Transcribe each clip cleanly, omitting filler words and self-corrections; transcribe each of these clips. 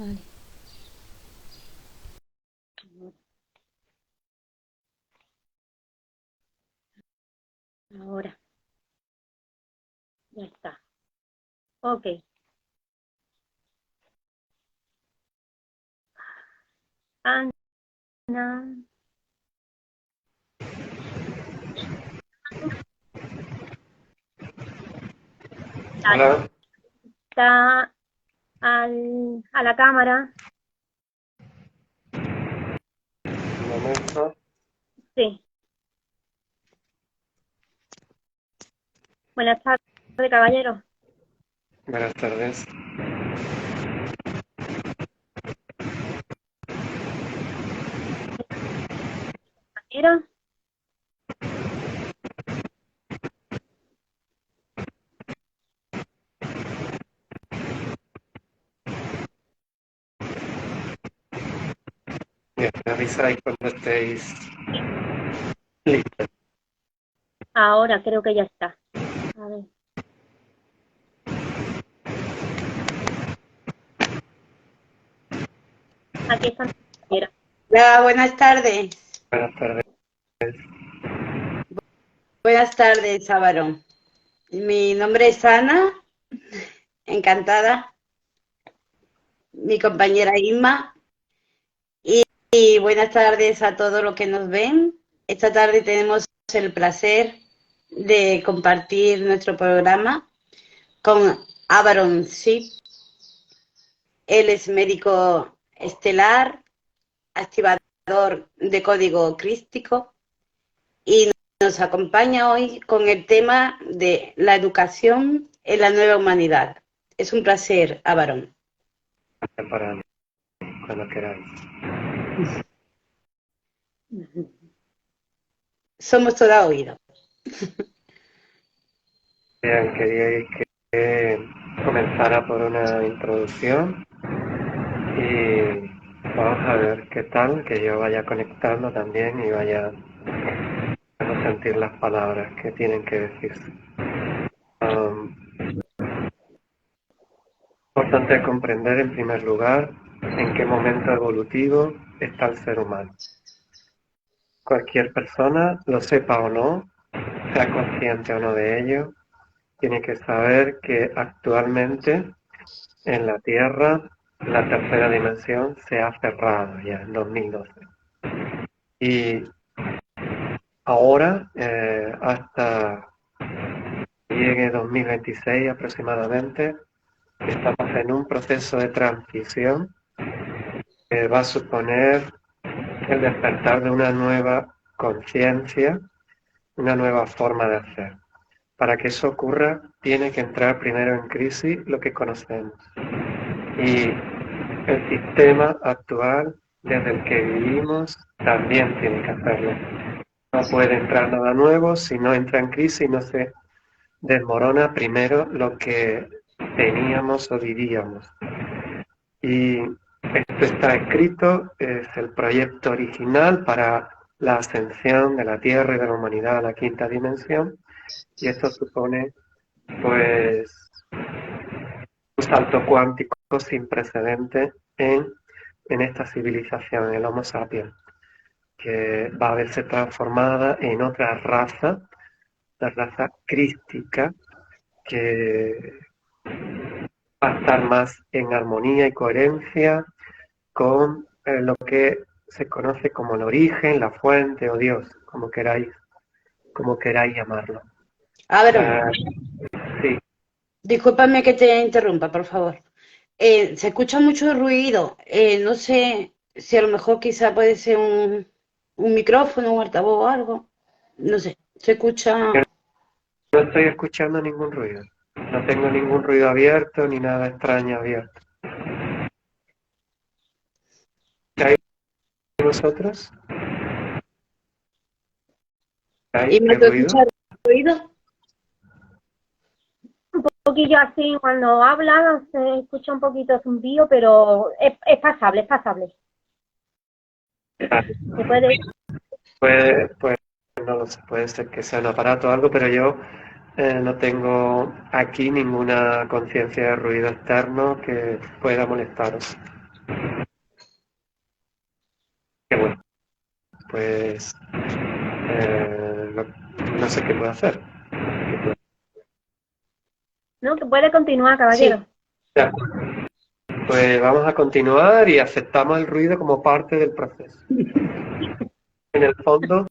Vale. Ahora, ya está. Ok. Ana. Hola, Está a la cámara. un momento. Sí. Buenas tardes, caballero. Buenas tardes. Compañero. Me avisáis cuando estéis listos. Ahora creo que ya está. A ver. Aquí está mi compañera. Hola, buenas tardes. Buenas tardes. Buenas tardes, Álvaro. Mi nombre es Ana, encantada. Mi compañera Inma. Y buenas tardes a todos los que nos ven. Esta tarde tenemos el placer de compartir nuestro programa con Ávaron Sip. Él es médico estelar, activador de código crístico y nos acompaña hoy con el tema de la educación en la nueva humanidad. Es un placer, Ávaron. Para cuando queráis. Somos toda oído. Bien, queríais que comenzara por una introducción y vamos a ver qué tal, que yo vaya conectando también y vaya a sentir las palabras que tienen que decirse. Importante comprender en primer lugar en qué momento evolutivo está el ser humano. Cualquier persona, lo sepa o no, sea consciente o no de ello, tiene que saber que actualmente en la Tierra la tercera dimensión se ha cerrado ya en 2012. Y ahora, hasta que llegue 2026 aproximadamente, estamos en un proceso de transición que va a suponer el despertar de una nueva conciencia, una nueva forma de hacer. Para que eso ocurra, tiene que entrar primero en crisis lo que conocemos. Y el sistema actual desde el que vivimos también tiene que hacerlo. No puede entrar nada nuevo, si no entra en crisis no se desmorona primero lo que teníamos o vivíamos. Y esto está escrito, es el proyecto original para la ascensión de la Tierra y de la humanidad a la quinta dimensión, y esto supone pues un salto cuántico sin precedente en esta civilización, en el Homo sapiens, que va a verse transformada en otra raza, la raza crística, que va a estar más en armonía y coherencia con lo que se conoce como el origen, la fuente o Dios, como queráis llamarlo. Ávaron, Sí, discúlpame que te interrumpa, por favor. Se escucha mucho ruido. No sé si a lo mejor quizá puede ser un micrófono, un altavoz o algo. No sé, se escucha. no estoy escuchando ningún ruido. No tengo ningún ruido abierto ni nada extraño abierto. ¿Hay vosotros? ¿Y ¿Hay me qué se escucha ruido? ruido? Un poquillo así, cuando habla se escucha un poquito zumbido, pero es pasable, es pasable. Vale. Se puede. Pues no lo sé, puede ser que sea un aparato o algo, pero yo no tengo aquí ninguna conciencia de ruido externo que pueda molestaros. pues no sé qué puedo hacer. No, que puede continuar, caballero. Sí. De acuerdo. Pues vamos a continuar y aceptamos el ruido como parte del proceso. En el fondo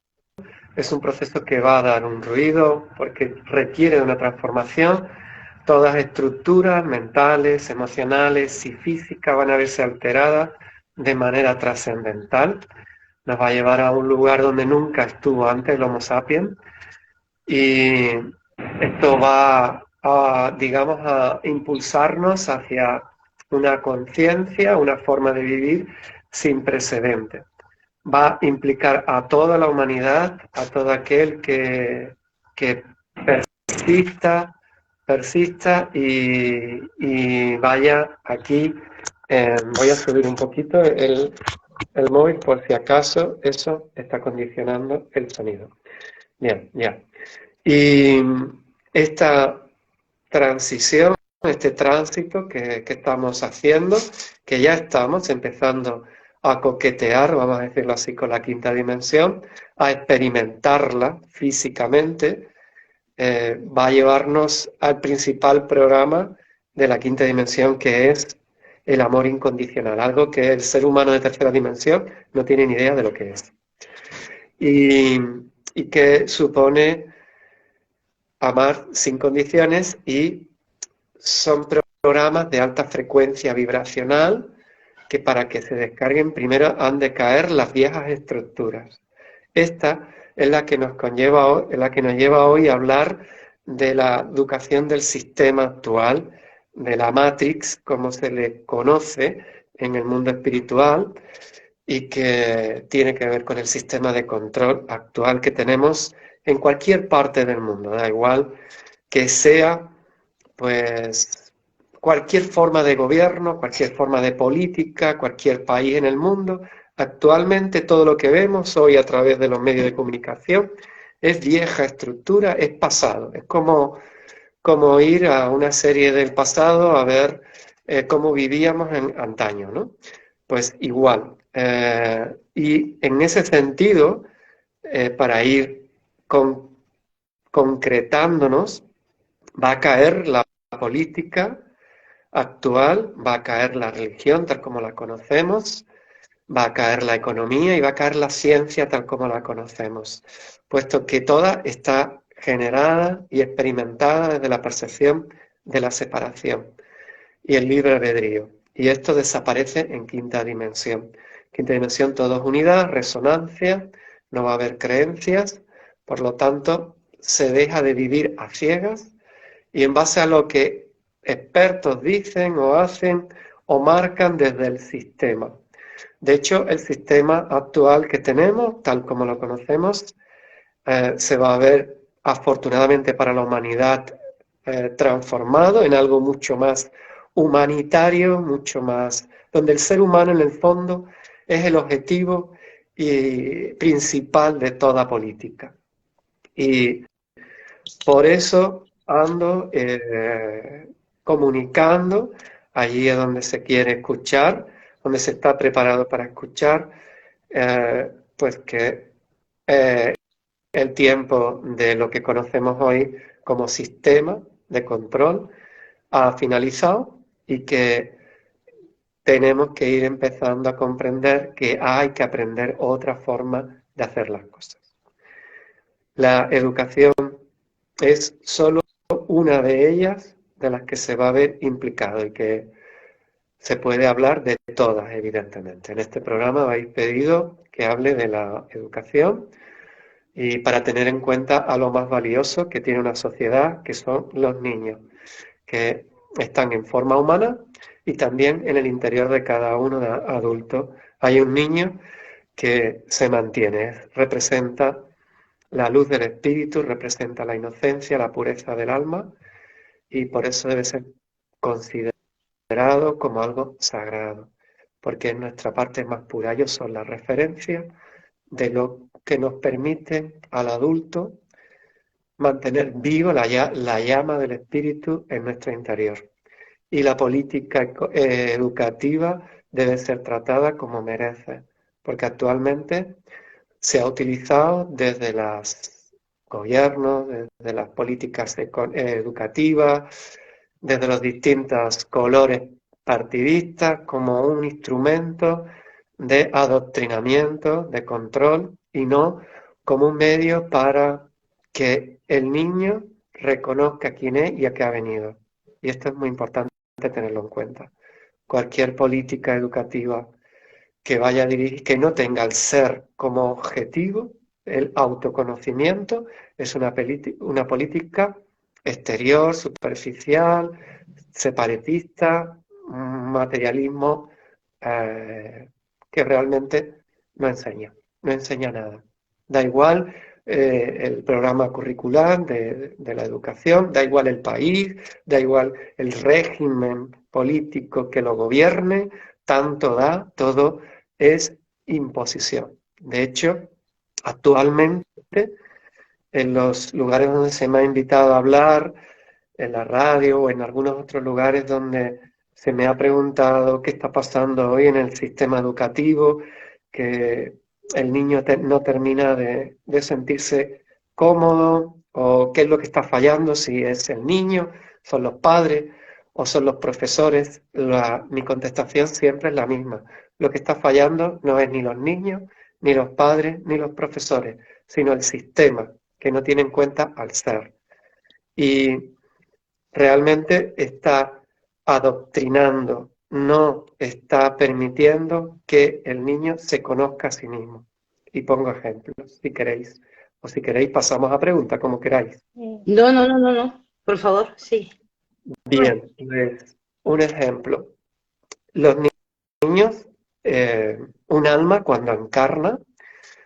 es un proceso que va a dar un ruido porque requiere de una transformación. Todas estructuras mentales, emocionales y físicas van a verse alteradas de manera trascendental. Nos va a llevar a un lugar donde nunca estuvo antes el Homo sapiens y esto va a, digamos, a impulsarnos hacia una conciencia, una forma de vivir sin precedentes. Va a implicar a toda la humanidad, a todo aquel que persista y vaya aquí. Voy a subir un poquito el móvil por si acaso eso está condicionando el sonido. Bien, ya. Y esta transición, este tránsito que estamos haciendo, que ya estamos empezando a coquetear, vamos a decirlo así, con la quinta dimensión, a experimentarla físicamente, va a llevarnos al principal programa de la quinta dimensión, que es el amor incondicional, algo que el ser humano de tercera dimensión no tiene ni idea de lo que es. Y que supone amar sin condiciones y son programas de alta frecuencia vibracional que para que se descarguen primero han de caer las viejas estructuras. Esta es la que nos lleva hoy a hablar de la educación del sistema actual, de la Matrix, como se le conoce en el mundo espiritual, y que tiene que ver con el sistema de control actual que tenemos en cualquier parte del mundo, da igual que sea pues cualquier forma de gobierno, cualquier forma de política, cualquier país en el mundo. Actualmente todo lo que vemos hoy a través de los medios de comunicación es vieja estructura, es pasado. Es como ir a una serie del pasado a ver cómo vivíamos en antaño, ¿no? Pues igual. Y en ese sentido, para ir concretándonos, va a caer la política actual, va a caer la religión tal como la conocemos, va a caer la economía y va a caer la ciencia tal como la conocemos, puesto que toda está generada y experimentada desde la percepción de la separación y el libre albedrío. Y esto desaparece en quinta dimensión. Quinta dimensión, todo es unidad, resonancia, no va a haber creencias, por lo tanto, se deja de vivir a ciegas y en base a lo que expertos dicen o hacen o marcan desde el sistema. De hecho, el sistema actual que tenemos, tal como lo conocemos, se va a ver, afortunadamente para la humanidad, transformado en algo mucho más humanitario, mucho más, donde el ser humano en el fondo es el objetivo principal de toda política. Y por eso ando comunicando allí es donde se quiere escuchar, donde se está preparado para escuchar, pues que el tiempo de lo que conocemos hoy como sistema de control ha finalizado y que tenemos que ir empezando a comprender que hay que aprender otra forma de hacer las cosas. La educación es solo una de ellas de las que se va a ver implicado y que se puede hablar de todas, evidentemente. En este programa habéis pedido que hable de la educación y para tener en cuenta a lo más valioso que tiene una sociedad, que son los niños, que están en forma humana y también en el interior de cada uno de adultos. Hay un niño que se mantiene, representa la luz del espíritu, representa la inocencia, la pureza del alma y por eso debe ser considerado como algo sagrado, porque es nuestra parte más pura. Ellos son la referencia de lo que nos permite al adulto mantener vivo la llama del espíritu en nuestro interior. Y la política educativa debe ser tratada como merece, porque actualmente se ha utilizado desde los gobiernos, desde las políticas educativas, desde los distintos colores partidistas, como un instrumento de adoctrinamiento, de control, y no como un medio para que el niño reconozca quién es y a qué ha venido. Y esto es muy importante tenerlo en cuenta. Cualquier política educativa que vaya a dirigir, que no tenga el ser como objetivo, el autoconocimiento, es una política exterior, superficial, separatista, un materialismo que realmente no enseña nada. Da igual el programa curricular de la educación, da igual el país, da igual el régimen político que lo gobierne, tanto da, todo es imposición. De hecho, actualmente, en los lugares donde se me ha invitado a hablar, en la radio o en algunos otros lugares donde se me ha preguntado qué está pasando hoy en el sistema educativo, que el niño no termina de sentirse cómodo, o qué es lo que está fallando, si es el niño, son los padres o son los profesores. Mi contestación siempre es la misma. Lo que está fallando no es ni los niños, ni los padres, ni los profesores, sino el sistema, que no tiene en cuenta al ser. Y realmente está adoctrinando, no está permitiendo que el niño se conozca a sí mismo. Y pongo ejemplos, si queréis. O si queréis pasamos a preguntas, como queráis. No. Por favor, sí. Bien, pues un ejemplo. Los niños, un alma cuando encarna,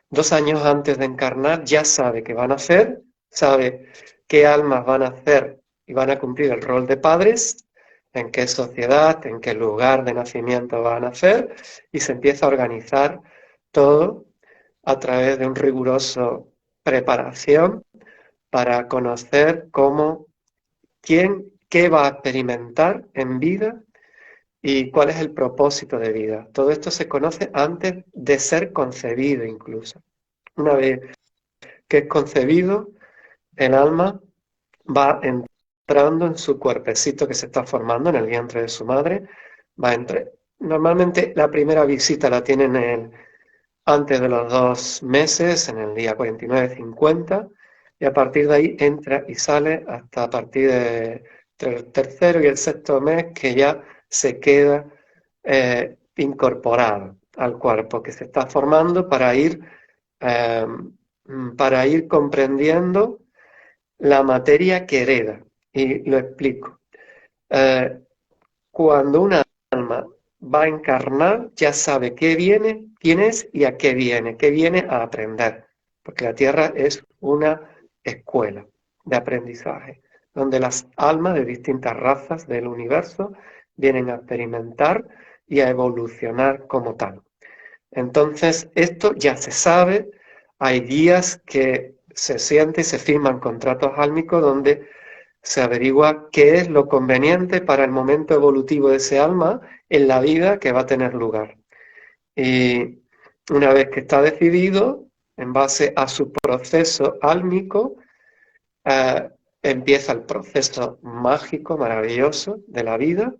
2 años antes de encarnar, ya sabe qué van a hacer, sabe qué almas van a hacer y van a cumplir el rol de padres, en qué sociedad, en qué lugar de nacimiento van a nacer, y se empieza a organizar todo a través de un riguroso preparación para conocer qué va a experimentar en vida y cuál es el propósito de vida. Todo esto se conoce antes de ser concebido incluso. Una vez que es concebido, el alma va entrando en su cuerpecito que se está formando en el vientre de su madre. Normalmente la primera visita la tienen antes de los 2 meses, en el día 49-50, y a partir de ahí entra y sale hasta a partir del tercero y el sexto mes, que ya se queda incorporado al cuerpo que se está formando eh, para ir comprendiendo la materia que hereda. Y lo explico. Cuando una alma va a encarnar, ya sabe qué viene, quién es y a qué viene a aprender. Porque la Tierra es una escuela de aprendizaje, donde las almas de distintas razas del universo vienen a experimentar y a evolucionar como tal. Entonces, esto ya se sabe, hay guías que se sienten y se firman contratos álmicos donde se averigua qué es lo conveniente para el momento evolutivo de ese alma en la vida que va a tener lugar. Y una vez que está decidido, en base a su proceso álmico, empieza el proceso mágico, maravilloso de la vida,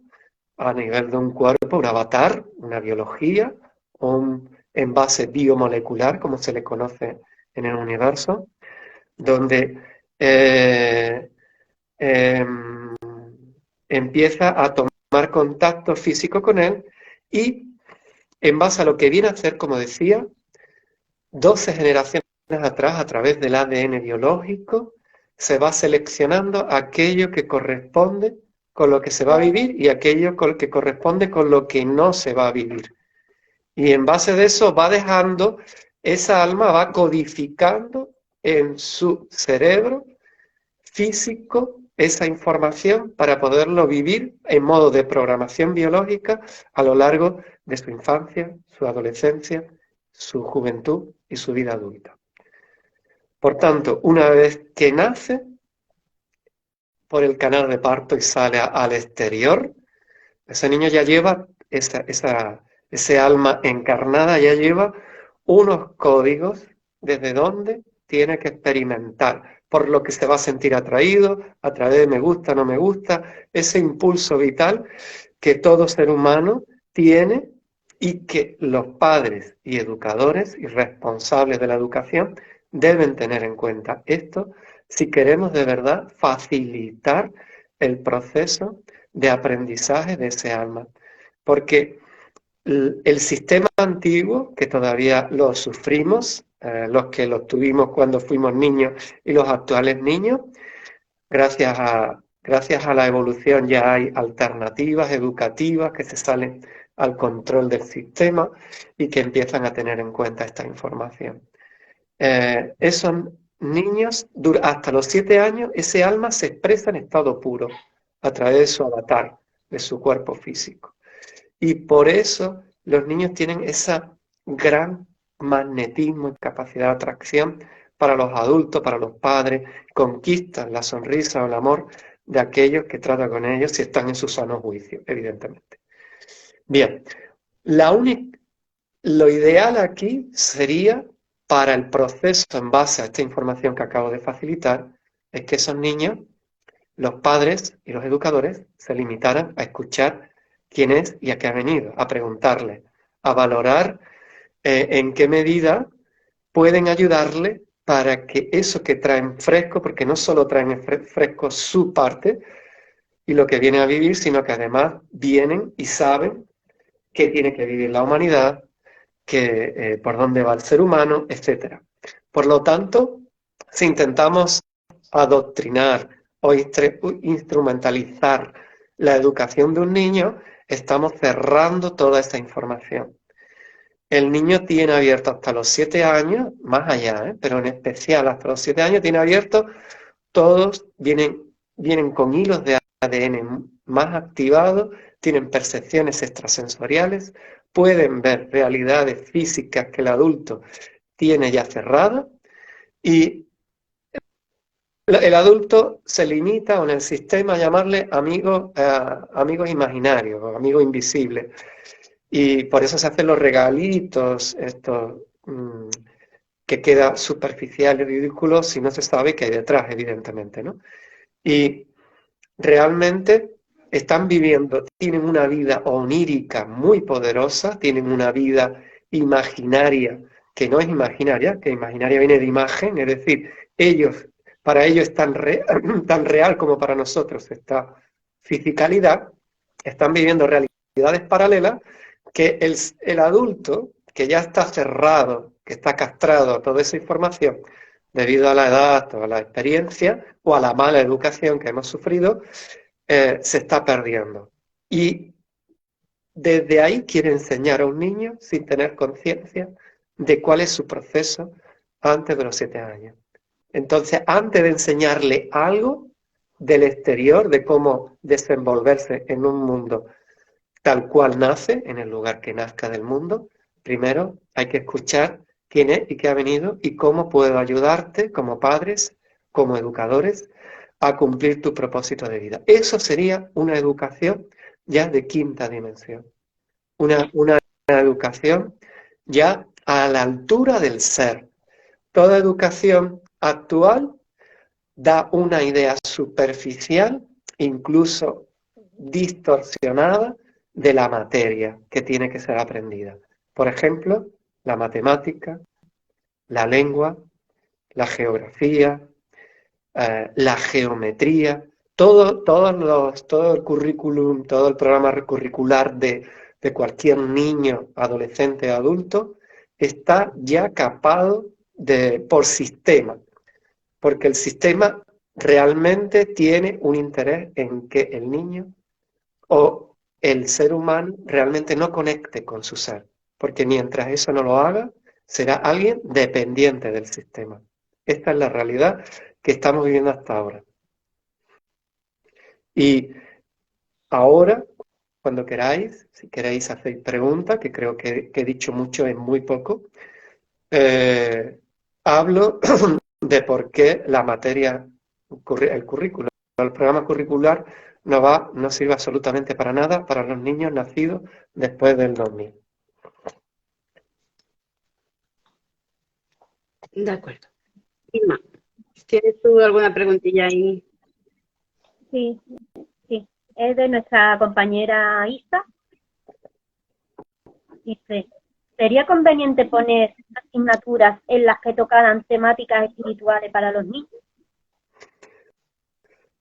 a nivel de un cuerpo, un avatar, una biología, un envase biomolecular, como se le conoce en el universo, donde empieza a tomar contacto físico con él y en base a lo que viene a hacer, como decía, 12 generaciones atrás, a través del ADN biológico, se va seleccionando aquello que corresponde con lo que se va a vivir y aquello que corresponde con lo que no se va a vivir. Y en base de eso va dejando, esa alma va codificando en su cerebro físico esa información para poderlo vivir en modo de programación biológica a lo largo de su infancia, su adolescencia, su juventud y su vida adulta. Por tanto, una vez que nace por el canal de parto y sale al exterior, ese niño ya lleva, ese alma encarnada ya lleva unos códigos desde dónde tiene que experimentar, por lo que se va a sentir atraído, a través de me gusta, no me gusta, ese impulso vital que todo ser humano tiene y que los padres y educadores y responsables de la educación deben tener en cuenta esto si queremos de verdad facilitar el proceso de aprendizaje de ese alma. Porque el sistema antiguo, que todavía lo sufrimos, los que lo tuvimos cuando fuimos niños y los actuales niños, gracias a la evolución ya hay alternativas educativas que se salen al control del sistema y que empiezan a tener en cuenta esta información. Esos niños, hasta los 7 años, ese alma se expresa en estado puro, a través de su avatar, de su cuerpo físico. Y por eso los niños tienen ese gran magnetismo y capacidad de atracción para los adultos, para los padres, conquistan la sonrisa o el amor de aquellos que tratan con ellos si están en su sano juicio, evidentemente. Bien, lo ideal aquí sería, para el proceso en base a esta información que acabo de facilitar, es que esos niños, los padres y los educadores, se limitaran a escuchar quién es y a qué ha venido, a preguntarle, a valorar en qué medida pueden ayudarle para que eso que traen fresco, porque no solo traen fresco su parte y lo que viene a vivir, sino que además vienen y saben qué tiene que vivir la humanidad, por dónde va el ser humano, etc. Por lo tanto, si intentamos adoctrinar o instrumentalizar la educación de un niño, estamos cerrando toda esta información. El niño tiene abierto hasta los 7 años, más allá, pero en especial hasta los 7 años, tiene abierto, todos vienen con hilos de ADN más activados, tienen percepciones extrasensoriales, pueden ver realidades físicas que el adulto tiene ya cerradas, y el adulto se limita, o en el sistema, a llamarle amigos imaginarios, o amigos invisibles. Y por eso se hacen los regalitos, estos que queda superficial y ridículo si no se sabe qué hay detrás, evidentemente, ¿no? Y realmente están viviendo, tienen una vida onírica muy poderosa, tienen una vida imaginaria que no es imaginaria, que imaginaria viene de imagen, es decir, para ellos es tan real como para nosotros esta fisicalidad, están viviendo realidades paralelas que el adulto, que ya está cerrado, que está castrado a toda esa información, debido a la edad o a la experiencia o a la mala educación que hemos sufrido, se está perdiendo. Y desde ahí quiere enseñar a un niño sin tener conciencia de cuál es su proceso antes de los 7 años. Entonces, antes de enseñarle algo del exterior, de cómo desenvolverse en un mundo tal cual nace, en el lugar que nazca del mundo, primero hay que escuchar quién es y qué ha venido y cómo puedo ayudarte como padres, como educadores, a cumplir tu propósito de vida. Eso sería una educación ya de 5ª dimensión. Una educación ya a la altura del ser. Toda educación actual da una idea superficial, incluso distorsionada, de la materia que tiene que ser aprendida. Por ejemplo, la matemática, la lengua, la geografía, la geometría, todo el currículum, todo el programa curricular de cualquier niño, adolescente, adulto, está ya capado por sistema, porque el sistema realmente tiene un interés en que el niño o el ser humano realmente no conecte con su ser, porque mientras eso no lo haga, será alguien dependiente del sistema. Esta es la realidad que estamos viviendo hasta ahora. Y ahora, cuando queráis, si queréis hacer preguntas, que creo que he dicho mucho en muy poco, hablo de por qué la materia, el currículo, el programa curricular no sirve absolutamente para nada para los niños nacidos después del 2000. De acuerdo. Inma, ¿tienes tú alguna preguntilla ahí? Sí, sí. Es de nuestra compañera Isa. Dice, ¿sería conveniente poner asignaturas en las que tocaran temáticas espirituales para los niños?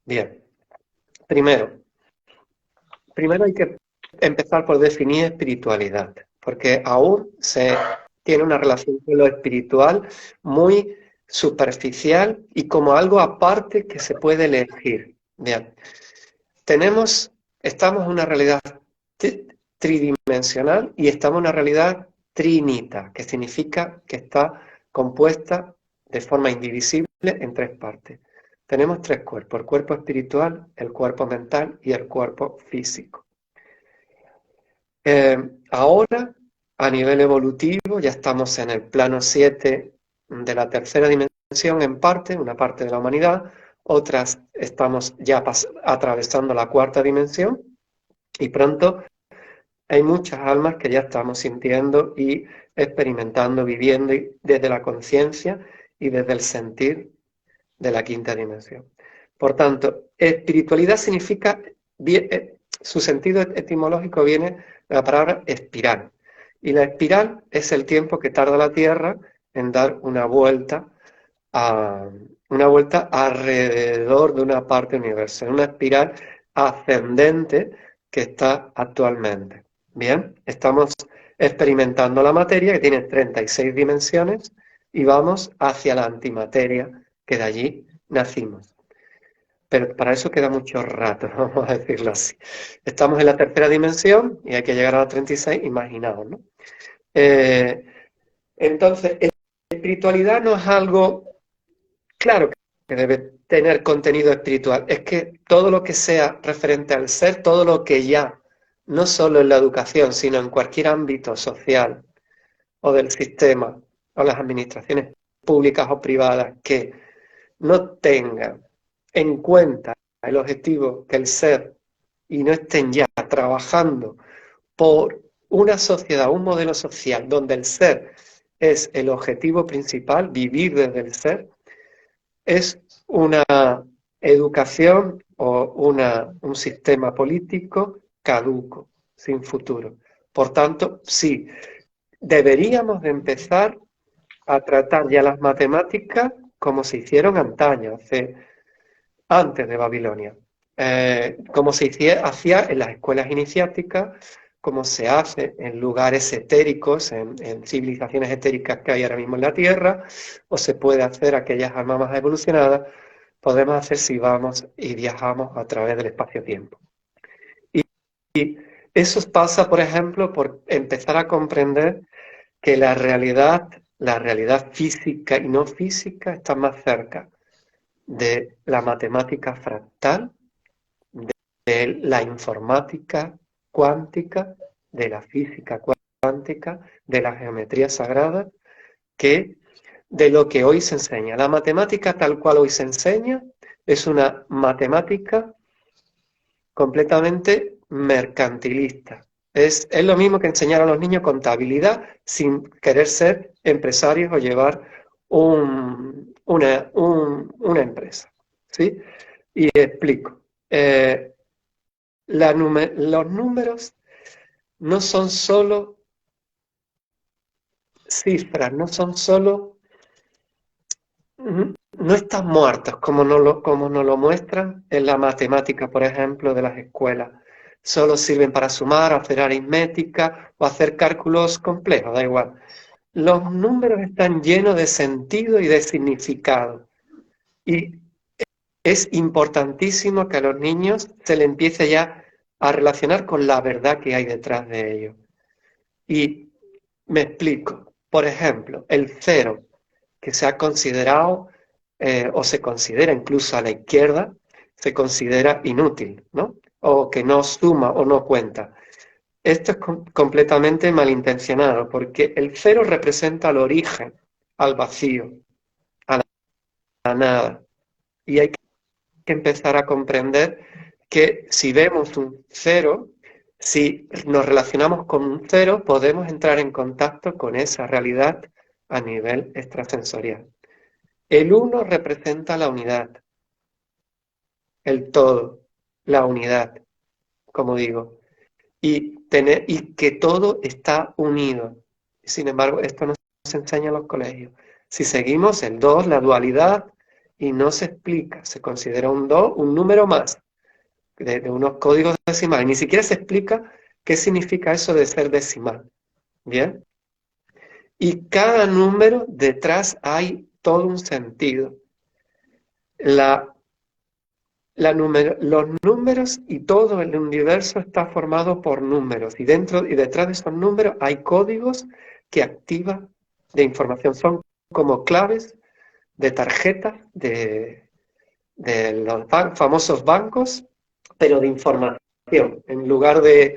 Bien, primero hay que empezar por definir espiritualidad, porque aún se tiene una relación con lo espiritual muy superficial y como algo aparte que se puede elegir. Bien, estamos en una realidad tridimensional y estamos en una realidad trinita, que significa que está compuesta de forma indivisible en tres partes. Tenemos tres cuerpos, el cuerpo espiritual, el cuerpo mental y el cuerpo físico. Ahora, a nivel evolutivo, ya estamos en el plano 7 de la tercera dimensión en parte, una parte de la humanidad, otras estamos ya atravesando la cuarta dimensión y pronto hay muchas almas que ya estamos sintiendo y experimentando, viviendo desde la conciencia y desde el sentir de la quinta dimensión. Por tanto, espiritualidad significa, su sentido etimológico viene de la palabra espiral. Y la espiral es el tiempo que tarda la Tierra en dar una vuelta alrededor de una parte universal, una espiral ascendente que está actualmente. Bien, estamos experimentando la materia que tiene 36 dimensiones y vamos hacia la antimateria, que de allí nacimos. Pero para eso queda mucho rato, vamos a decirlo así. Estamos en la tercera dimensión y hay que llegar a la 36, imaginaos, ¿no? Entonces, espiritualidad no es algo, claro que debe tener contenido espiritual, es que todo lo que sea referente al ser, todo lo que ya, no solo en la educación, sino en cualquier ámbito social o del sistema o las administraciones públicas o privadas que no tengan en cuenta el objetivo que el ser y no estén ya trabajando por una sociedad, un modelo social donde el ser es el objetivo principal, vivir desde el ser, es una educación o un sistema político caduco, sin futuro. Por tanto, sí, deberíamos de empezar a tratar ya las matemáticas como se hicieron antaño, antes de Babilonia, como se hacía en las escuelas iniciáticas, como se hace en lugares etéricos, en civilizaciones etéricas que hay ahora mismo en la Tierra, o se puede hacer aquellas almas más evolucionadas, podemos hacer si vamos y viajamos a través del espacio-tiempo. Y eso pasa, por ejemplo, por empezar a comprender que la realidad física y no física está más cerca de la matemática fractal, de la informática cuántica, de la física cuántica, de la geometría sagrada, que de lo que hoy se enseña. La matemática tal cual hoy se enseña es una matemática completamente mercantilista. Es lo mismo que enseñar a los niños contabilidad sin querer ser empresarios o llevar una empresa. ¿Sí? Y explico. Los números no son solo cifras, no son solo... No están muertos como nos lo muestran en la matemática, por ejemplo, de las escuelas. Solo sirven para sumar, hacer aritmética o hacer cálculos complejos, da igual. Los números están llenos de sentido y de significado. Y es importantísimo que a los niños se les empiece ya a relacionar con la verdad que hay detrás de ellos. Y me explico. Por ejemplo, el cero, que se ha considerado, o se considera incluso a la izquierda, se considera inútil, ¿no? O que no suma o no cuenta. Esto es completamente malintencionado, porque el cero representa al origen, al vacío, a la nada. Y hay que empezar a comprender que si vemos un cero, si nos relacionamos con un cero, podemos entrar en contacto con esa realidad a nivel extrasensorial. El uno representa la unidad, el todo, la unidad, como digo, y que todo está unido. Sin embargo, esto no se enseña en los colegios. Si seguimos el 2, la dualidad, y no se explica, se considera un 2 un número más de unos códigos decimales. Ni siquiera se explica qué significa eso de ser decimal. ¿Bien? Y cada número detrás hay todo un sentido. Los números y todo el universo está formado por números. Y dentro y detrás de esos números hay códigos que activan de información. Son como claves de tarjetas de los famosos bancos, pero de información. En lugar de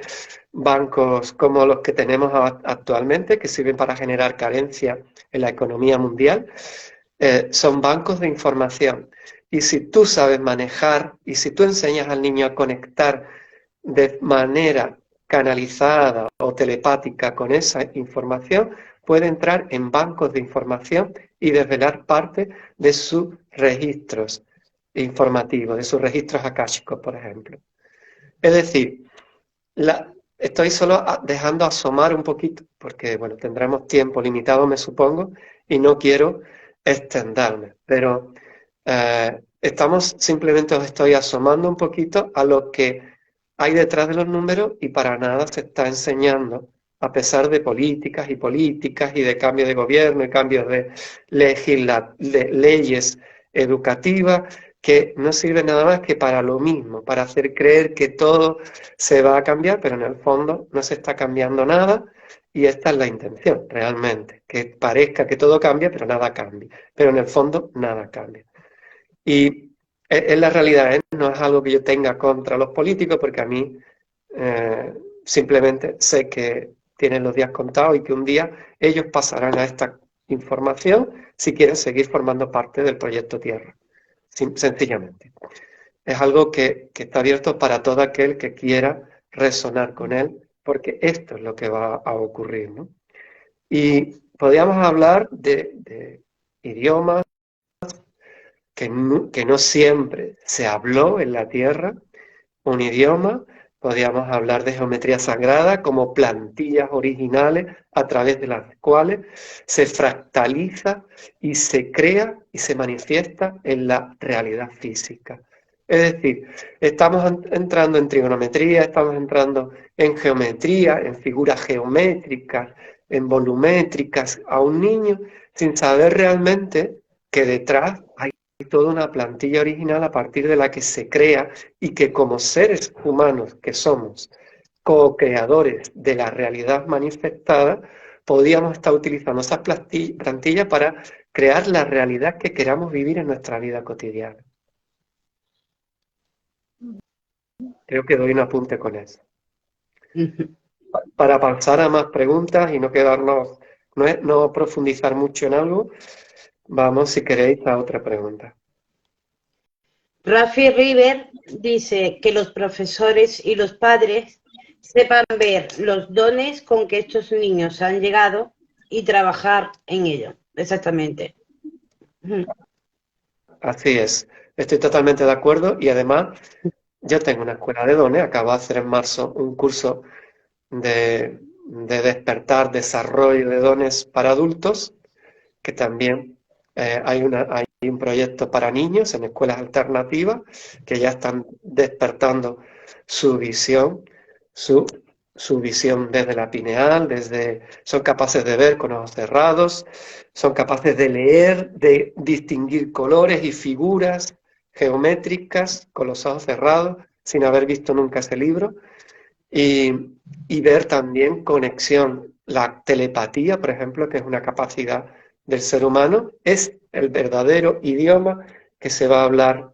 bancos como los que tenemos actualmente, que sirven para generar carencia en la economía mundial, son bancos de información. Y si tú sabes manejar y si tú enseñas al niño a conectar de manera canalizada o telepática con esa información, puede entrar en bancos de información y desvelar parte de sus registros informativos, de sus registros akáshicos, por ejemplo. Es decir, estoy solo dejando asomar un poquito, porque bueno, tendremos tiempo limitado, me supongo, y no quiero extenderme, pero simplemente os estoy asomando un poquito a lo que hay detrás de los números y para nada se está enseñando, a pesar de políticas y de cambio de gobierno y cambios de leyes educativas, que no sirve nada más que para lo mismo, para hacer creer que todo se va a cambiar, pero en el fondo no se está cambiando nada y esta es la intención realmente, que parezca que todo cambia, pero nada cambia, pero en el fondo nada cambia. Y es la realidad, ¿eh? No es algo que yo tenga contra los políticos, porque a mí simplemente sé que tienen los días contados y que un día ellos pasarán a esta información si quieren seguir formando parte del proyecto Tierra. Sencillamente. Es algo que está abierto para todo aquel que quiera resonar con él, porque esto es lo que va a ocurrir, ¿no? Y podríamos hablar de idiomas que no siempre se habló en la Tierra, un idioma. Podríamos hablar de geometría sagrada como plantillas originales a través de las cuales se fractaliza y se crea y se manifiesta en la realidad física. Es decir, estamos entrando en trigonometría, estamos entrando en geometría, en figuras geométricas, en volumétricas a un niño sin saber realmente que detrás hay toda una plantilla original a partir de la que se crea y que como seres humanos que somos co-creadores de la realidad manifestada, podíamos estar utilizando esas plantillas para crear la realidad que queramos vivir en nuestra vida cotidiana. Creo que doy un apunte con eso. Para pasar a más preguntas y no quedarnos, no profundizar mucho en algo, vamos, si queréis, a otra pregunta. Rafi River dice que los profesores y los padres sepan ver los dones con que estos niños han llegado y trabajar en ello. Exactamente. Así es. Estoy totalmente de acuerdo y además yo tengo una escuela de dones, acabo de hacer en marzo un curso de despertar, desarrollo de dones para adultos, que también hay un proyecto para niños en escuelas alternativas que ya están despertando su visión, su visión desde la pineal, son capaces de ver con ojos cerrados, son capaces de leer, de distinguir colores y figuras geométricas con los ojos cerrados, sin haber visto nunca ese libro, y ver también conexión. La telepatía, por ejemplo, que es una capacidad del ser humano, es el verdadero idioma que se va a hablar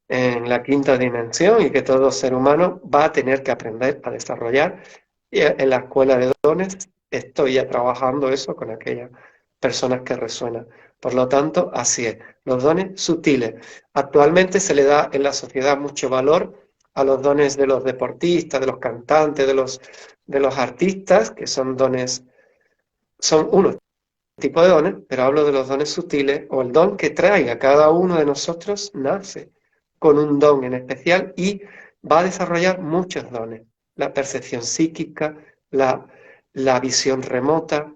en la quinta dimensión y que todo ser humano va a tener que aprender a desarrollar. Y en la escuela de dones estoy ya trabajando eso con aquellas personas que resuenan. Por lo tanto, así es. Los dones sutiles. Actualmente se le da en la sociedad mucho valor a los dones de los deportistas, de los cantantes, de los artistas, que son dones, son unos tipo de dones, pero hablo de los dones sutiles o el don que traiga. Cada uno de nosotros nace con un don en especial y va a desarrollar muchos dones. La percepción psíquica, la visión remota,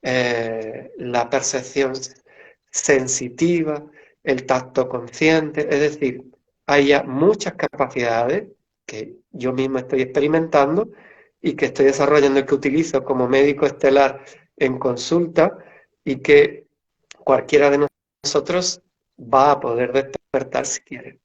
la percepción sensitiva, el tacto consciente, es decir, hay ya muchas capacidades que yo mismo estoy experimentando y que estoy desarrollando y que utilizo como médico estelar en consulta y que cualquiera de nosotros va a poder despertar si quiere.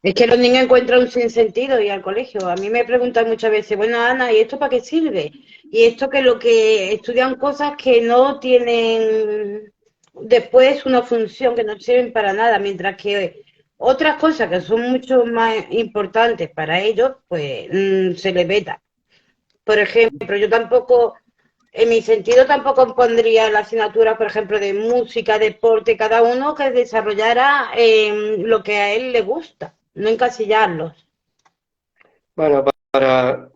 Es que los niños encuentran un sinsentido y al colegio. A mí me preguntan muchas veces, bueno, Ana, ¿y esto para qué sirve? Y esto que lo que estudian cosas que no tienen después una función, que no sirven para nada, mientras que otras cosas que son mucho más importantes para ellos, pues se les veta. Por ejemplo, yo tampoco, en mi sentido, tampoco pondría la asignatura, por ejemplo, de música, deporte, cada uno que desarrollara lo que a él le gusta, no encasillarlos. Bueno, para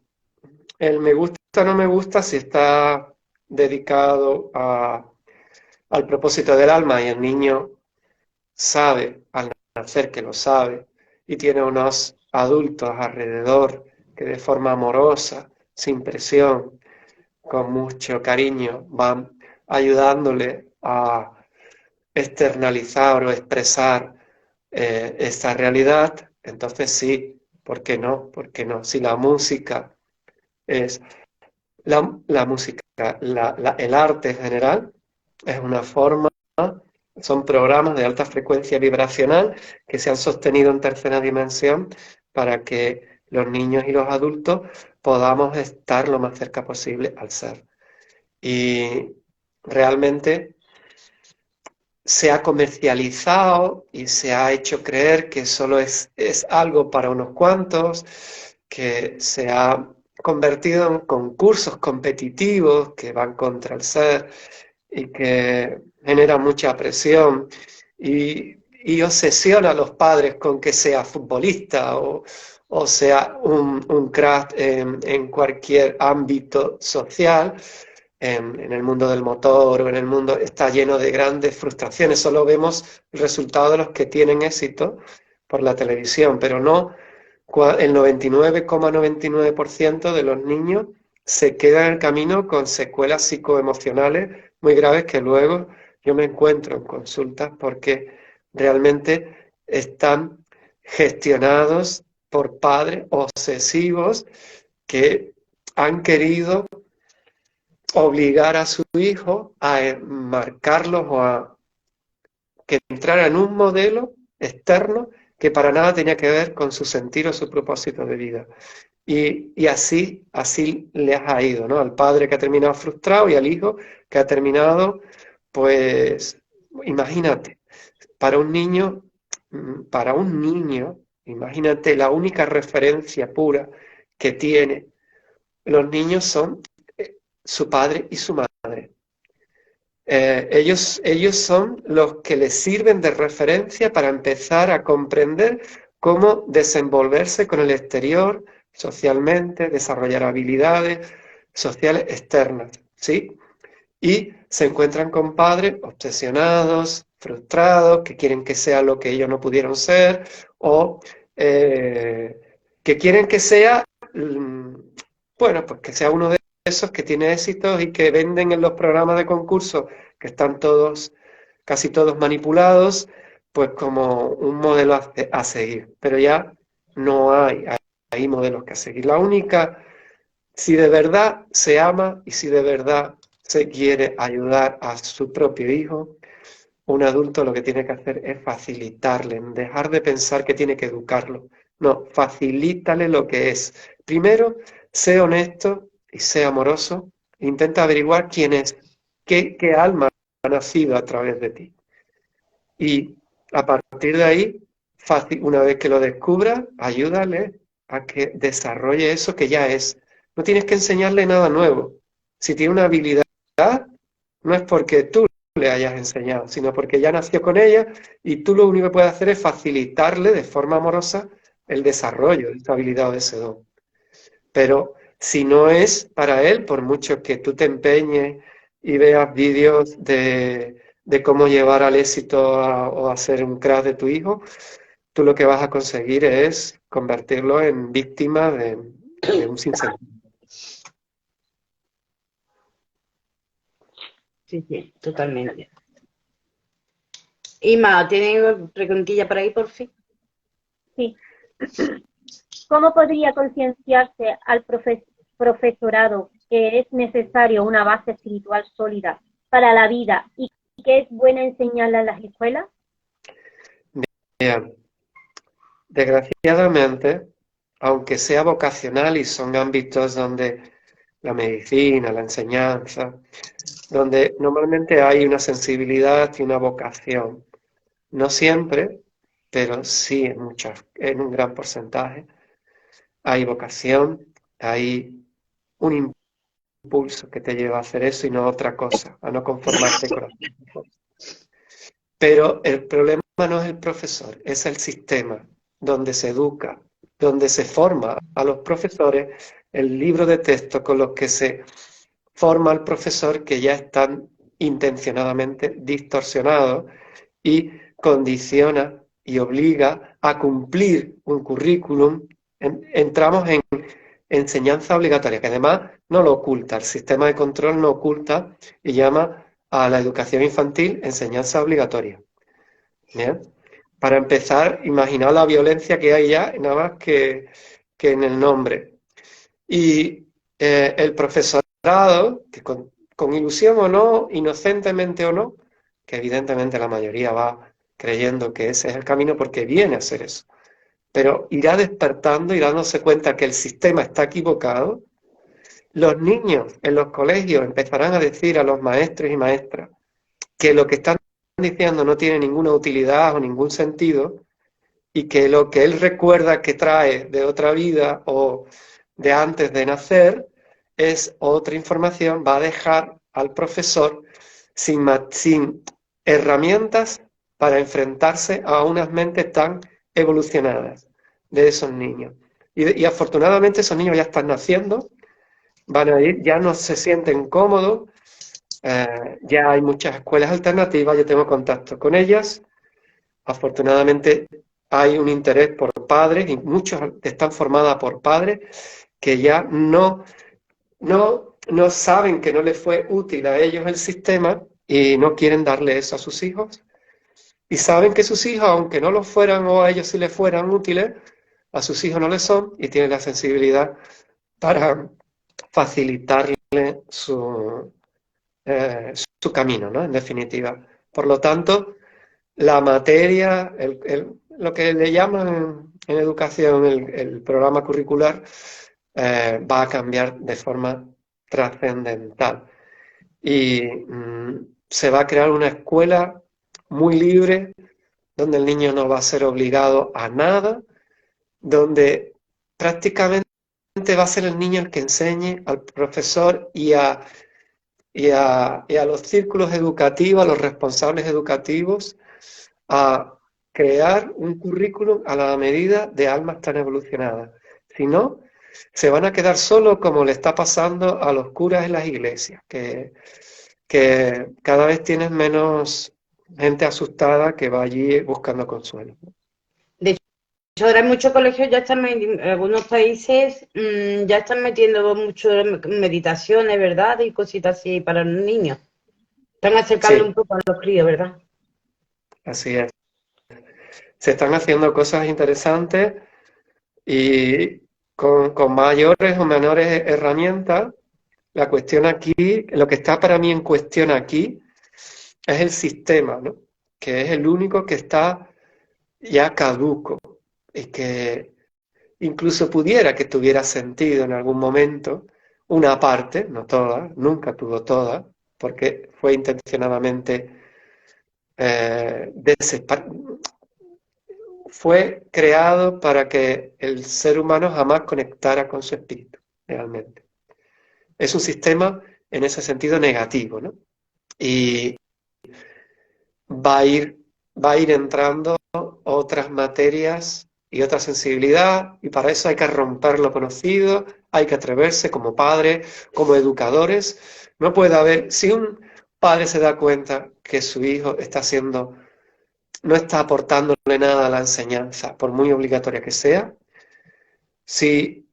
el me gusta o no me gusta, si está dedicado al propósito del alma y el niño sabe al nacer que lo sabe y tiene unos adultos alrededor que de forma amorosa, sin presión, con mucho cariño, van ayudándole a externalizar o expresar esta realidad, entonces sí, ¿por qué no? ¿Por qué no? Si la música es la música, el arte en general, es una forma, son programas de alta frecuencia vibracional que se han sostenido en tercera dimensión para que los niños y los adultos podamos estar lo más cerca posible al ser. Y realmente se ha comercializado y se ha hecho creer que solo es algo para unos cuantos, que se ha convertido en concursos competitivos que van contra el ser y que generan mucha presión y obsesiona a los padres con que sea futbolista o sea un crack en cualquier ámbito social. En el mundo del motor o en el mundo está lleno de grandes frustraciones. Solo vemos el resultado de los que tienen éxito por la televisión, pero no el 99,99% de los niños se quedan en el camino con secuelas psicoemocionales muy graves que luego yo me encuentro en consultas porque realmente están gestionados por padres obsesivos que han querido obligar a su hijo a marcarlos o a que entrara en un modelo externo que para nada tenía que ver con su sentir o su propósito de vida. Y así les ha ido, ¿no? Al padre que ha terminado frustrado y al hijo que ha terminado, pues, imagínate, para un niño, imagínate, la única referencia pura que tiene los niños son su padre y su madre. Ellos son los que les sirven de referencia para empezar a comprender cómo desenvolverse con el exterior socialmente, desarrollar habilidades sociales externas, ¿sí? Y se encuentran con padres obsesionados, frustrados, que quieren que sea lo que ellos no pudieron ser, o que quieren que sea, bueno, pues que sea uno de esos que tiene éxitos y que venden en los programas de concurso, que están todos, casi todos manipulados, pues como un modelo a seguir. Pero ya no hay modelos que seguir. La única, si de verdad se ama y si de verdad se quiere ayudar a su propio hijo, un adulto lo que tiene que hacer es facilitarle, dejar de pensar que tiene que educarlo. No, facilítale lo que es. Primero, sé honesto y sé amoroso. Intenta averiguar quién es, qué alma ha nacido a través de ti. Y a partir de ahí, una vez que lo descubra, ayúdale a que desarrolle eso que ya es. No tienes que enseñarle nada nuevo. Si tiene una habilidad, no es porque tú le hayas enseñado, sino porque ya nació con ella y tú lo único que puedes hacer es facilitarle de forma amorosa el desarrollo de esa habilidad o de ese don. Pero Si no es para él, por mucho que tú te empeñes y veas vídeos de cómo llevar al éxito o hacer un crack de tu hijo, tú lo que vas a conseguir es convertirlo en víctima de un sinsentido. Sí, sí, totalmente. Inma, ¿tienen preguntilla por ahí, por fin? Sí. ¿Cómo podría concienciarse al profesorado que es necesario una base espiritual sólida para la vida y que es buena enseñarla en las escuelas? Bien. Desgraciadamente, aunque sea vocacional y son ámbitos donde la medicina, la enseñanza, donde normalmente hay una sensibilidad y una vocación, no siempre, pero sí en un gran porcentaje, hay vocación, hay un impulso que te lleva a hacer eso y no otra cosa, a no conformarte con las cosas. Pero el problema no es el profesor, es el sistema donde se educa, donde se forma a los profesores, el libro de texto con los que se forma al profesor que ya están intencionadamente distorsionados y condiciona y obliga a cumplir un currículum. Entramos en enseñanza obligatoria, que además no lo oculta, el sistema de control no oculta y llama a la educación infantil enseñanza obligatoria. ¿Bien? Para empezar, imaginaos la violencia que hay ya, nada más que en el nombre. Y el profesorado, que con ilusión o no, inocentemente o no, que evidentemente la mayoría va creyendo que ese es el camino porque viene a hacer eso, pero irá despertando y dándose cuenta que el sistema está equivocado. Los niños en los colegios empezarán a decir a los maestros y maestras que lo que están diciendo no tiene ninguna utilidad o ningún sentido y que lo que él recuerda que trae de otra vida o de antes de nacer es otra información, va a dejar al profesor sin herramientas para enfrentarse a unas mentes tan evolucionadas de esos niños. Y afortunadamente esos niños ya están naciendo, van a ir, ya no se sienten cómodos, ya hay muchas escuelas alternativas, yo tengo contacto con ellas, afortunadamente hay un interés por padres y muchos están formadas por padres que ya no saben que no les fue útil a ellos el sistema y no quieren darle eso a sus hijos. Y saben que sus hijos, aunque no lo fueran o a ellos sí les fueran útiles, a sus hijos no les son y tienen la sensibilidad para facilitarle su camino, ¿no? En definitiva. Por lo tanto, la materia, lo que le llaman en educación el programa curricular, va a cambiar de forma trascendental. Y se va a crear una escuela muy libre, donde el niño no va a ser obligado a nada, donde prácticamente va a ser el niño el que enseñe al profesor y a los círculos educativos, a los responsables educativos, a crear un currículum a la medida de almas tan evolucionadas. Si no, se van a quedar solos como le está pasando a los curas en las iglesias, que cada vez tienen menos gente asustada que va allí buscando consuelo. De hecho, ahora en muchos colegios ya están, en algunos países ya están metiendo mucho meditaciones, ¿verdad? Y cositas así para los niños. Están acercando Sí, un poco a los críos, ¿verdad? así es. Se están haciendo cosas interesantes y con mayores o menores herramientas. La cuestión aquí, lo que está para mí en cuestión aquí, es el sistema, ¿no? Que es el único que está ya caduco y que incluso pudiera que tuviera sentido en algún momento, una parte, no toda, nunca tuvo toda, porque fue intencionadamente fue creado para que el ser humano jamás conectara con su espíritu, realmente. Es un sistema en ese sentido negativo, ¿no? Y va a ir, va a ir entrando otras materias y otra sensibilidad, y para eso hay que romper lo conocido, hay que atreverse como padres, como educadores. No puede haber, si un padre se da cuenta que su hijo no está aportándole nada a la enseñanza, por muy obligatoria que sea, si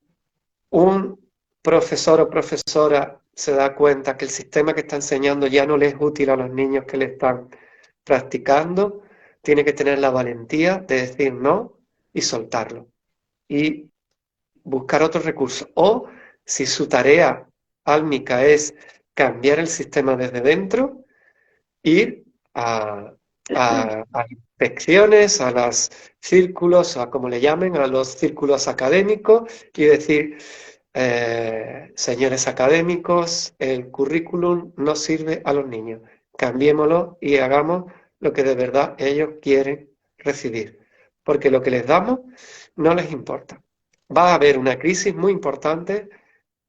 un profesor o profesora se da cuenta que el sistema que está enseñando ya no le es útil a los niños que le están practicando, tiene que tener la valentía de decir no y soltarlo y buscar otros recursos. O si su tarea álmica es cambiar el sistema desde dentro, ir a inspecciones, a los círculos, a como le llamen, a los círculos académicos y decir, señores académicos, el currículum no sirve a los niños, cambiémoslo y hagamos lo que de verdad ellos quieren recibir, porque lo que les damos no les importa. Va a haber una crisis muy importante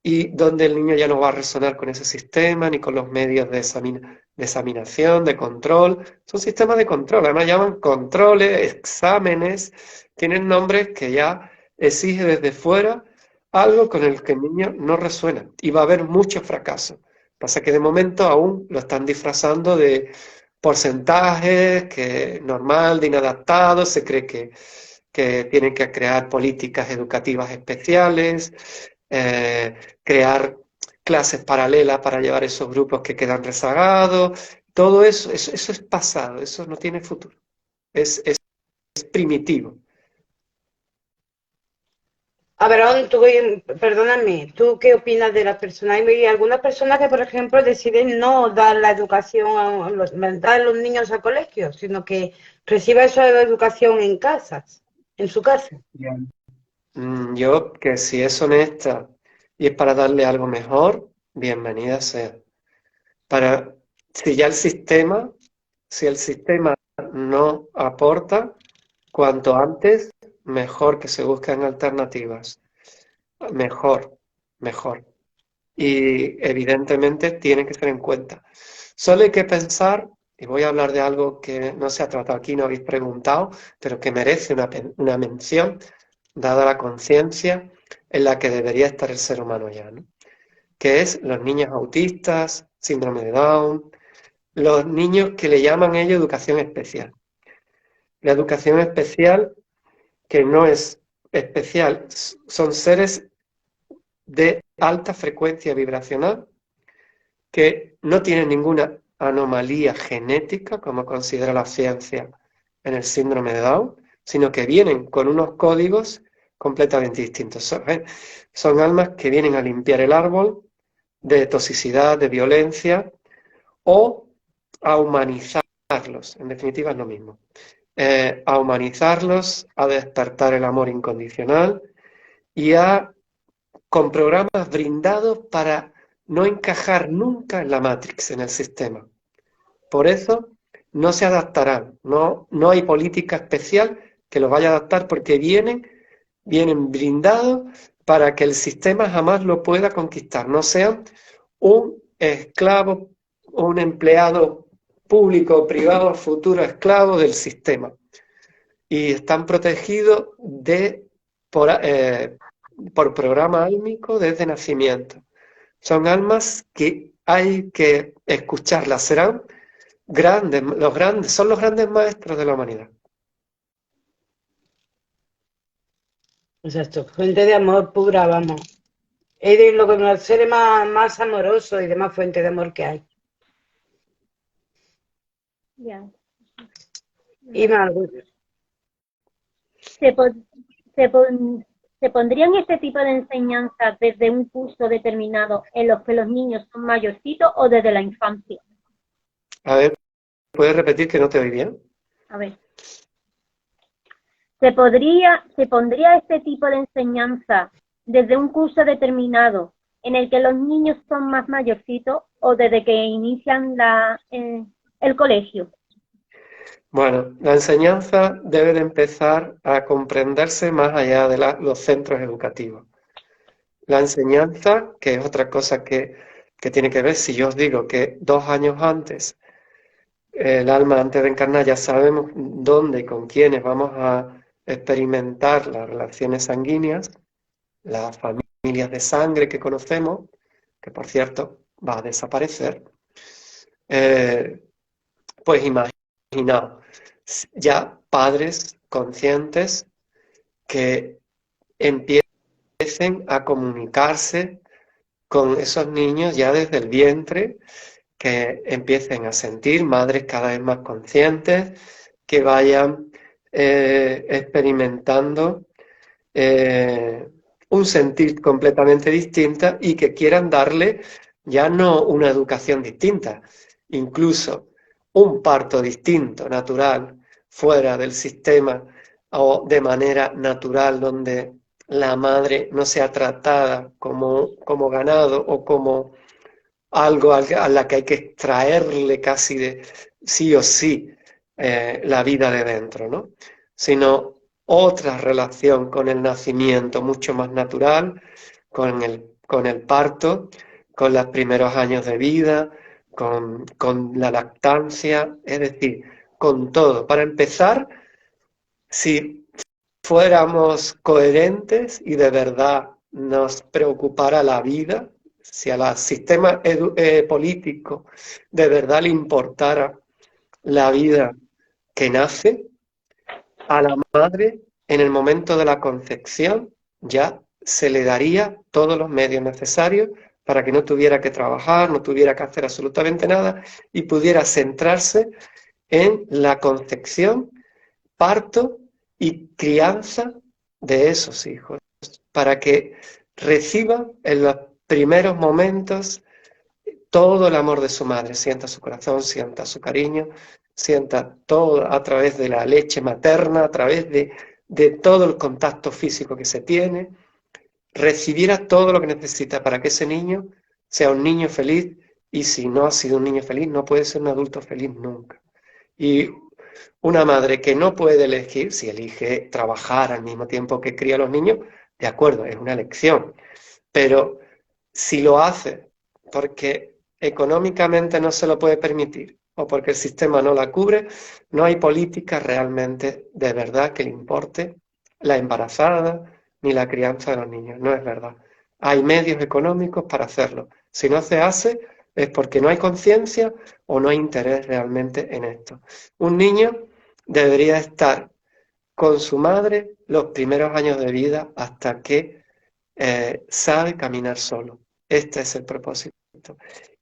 y donde el niño ya no va a resonar con ese sistema ni con los medios de examinación, de control. Son sistemas de control, además llaman controles, exámenes, tienen nombres que ya exige desde fuera algo con el que el niño no resuena y va a haber muchos fracasos. Pasa que de momento aún lo están disfrazando de porcentajes, que normal, de inadaptados, se cree que tienen que crear políticas educativas especiales, crear clases paralelas para llevar esos grupos que quedan rezagados. Todo eso es pasado, eso no tiene futuro. Es primitivo. A ver, perdóname, ¿tú qué opinas de las personas? Hay algunas personas que, por ejemplo, deciden no dar la educación mandar a los niños a colegios, sino que reciba esa educación en casas, en su casa. Bien. Yo, que si es honesta y es para darle algo mejor, bienvenida sea. Si ya si el sistema no aporta, cuanto antes, mejor que se busquen alternativas. Mejor, mejor. Y evidentemente tienen que tener en cuenta. Solo hay que pensar, y voy a hablar de algo que no se ha tratado aquí, no habéis preguntado, pero que merece una mención, dada la conciencia en la que debería estar el ser humano ya, ¿no? Que es los niños autistas, síndrome de Down, los niños que le llaman ellos educación especial. La educación especial, que no es especial, son seres de alta frecuencia vibracional que no tienen ninguna anomalía genética, como considera la ciencia en el síndrome de Down, sino que vienen con unos códigos completamente distintos. Son almas que vienen a limpiar el árbol de toxicidad, de violencia, o a humanizarlos, en definitiva es lo mismo. A humanizarlos, a despertar el amor incondicional y con programas brindados para no encajar nunca en la Matrix, en el sistema. Por eso no se adaptarán, no hay política especial que los vaya a adaptar porque vienen brindados para que el sistema jamás lo pueda conquistar, no sean un esclavo, un empleado público o privado, futuro esclavo del sistema. Y están protegidos por programa álmico desde nacimiento. Son almas que hay que escucharlas, serán grandes, son los grandes maestros de la humanidad. Exacto, fuente de amor pura, vamos. Es de los seres más amorosos y de más fuente de amor que hay. Ya. Y más. ¿Se pondrían este tipo de enseñanzas desde un curso determinado en los que los niños son mayorcitos o desde la infancia? A ver, ¿puedes repetir que no te oí bien? A ver. ¿Se pondría este tipo de enseñanza desde un curso determinado en el que los niños son más mayorcitos o desde que inician el colegio? Bueno, la enseñanza debe de empezar a comprenderse más allá de los centros educativos. La enseñanza, que es otra cosa que tiene que ver, si yo os digo que 2 años antes, el alma antes de encarnar ya sabemos dónde y con quiénes vamos a experimentar las relaciones sanguíneas, la familia familias de sangre que conocemos, que por cierto va a desaparecer, pues imaginaos, ya padres conscientes que empiecen a comunicarse con esos niños ya desde el vientre, que empiecen a sentir, madres cada vez más conscientes, que vayan experimentando un sentir completamente distinto y que quieran darle ya no una educación distinta, incluso un parto distinto, natural, fuera del sistema o de manera natural, donde la madre no sea tratada como ganado o como algo a la que hay que extraerle casi de sí o sí la vida de dentro, ¿no? Sino otra relación con el nacimiento mucho más natural, con el parto, con los primeros años de vida, con la lactancia, es decir, con todo. Para empezar, si fuéramos coherentes y de verdad nos preocupara la vida, si al sistema político de verdad le importara la vida que nace, a la madre en el momento de la concepción ya se le daría todos los medios necesarios para que no tuviera que trabajar, no tuviera que hacer absolutamente nada y pudiera centrarse en la concepción, parto y crianza de esos hijos, para que reciban en los primeros momentos todo el amor de su madre, sienta su corazón, sienta su cariño, sienta todo a través de la leche materna, a través de todo el contacto físico que se tiene, recibiera todo lo que necesita para que ese niño sea un niño feliz, y si no ha sido un niño feliz, no puede ser un adulto feliz nunca. Y una madre que no puede elegir, si elige trabajar al mismo tiempo que cría a los niños, de acuerdo, es una elección, pero si lo hace porque económicamente no se lo puede permitir o porque el sistema no la cubre, no hay política realmente de verdad que le importe la embarazada ni la crianza de los niños, no es verdad. Hay medios económicos para hacerlo. Si no se hace es porque no hay conciencia o no hay interés realmente en esto. Un niño debería estar con su madre los primeros años de vida hasta que sabe caminar solo. Este es el propósito.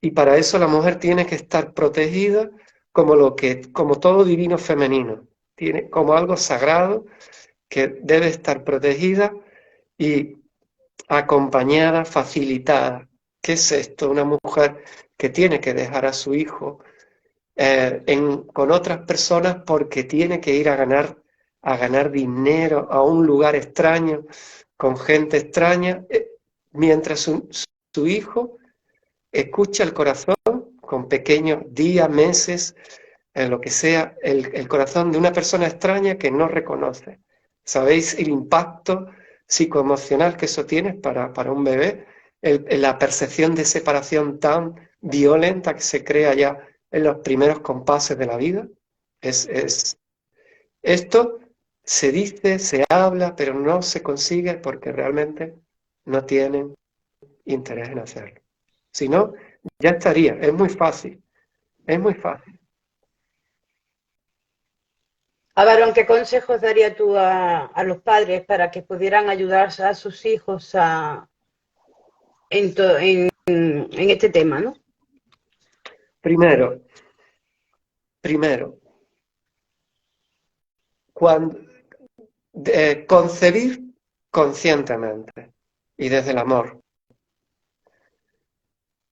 Y para eso la mujer tiene que estar protegida como todo divino femenino, tiene como algo sagrado que debe estar protegida y acompañada, facilitada. ¿Qué es esto? Una mujer que tiene que dejar a su hijo con otras personas porque tiene que ir a ganar dinero a un lugar extraño, con gente extraña, mientras su hijo escucha el corazón con pequeños días, meses, lo que sea, el corazón de una persona extraña que no reconoce. ¿Sabéis el impacto psicoemocional que eso tiene para un bebé? La percepción de separación tan violenta que se crea ya en los primeros compases de la vida. Esto se dice, se habla, pero no se consigue porque realmente no tienen interés en hacerlo. Si no, ya estaría. Es muy fácil. Es muy fácil. Varón, ¿qué consejos darías tú a los padres para que pudieran ayudar a sus hijos en este tema, ¿no? Primero, concebir conscientemente y desde el amor.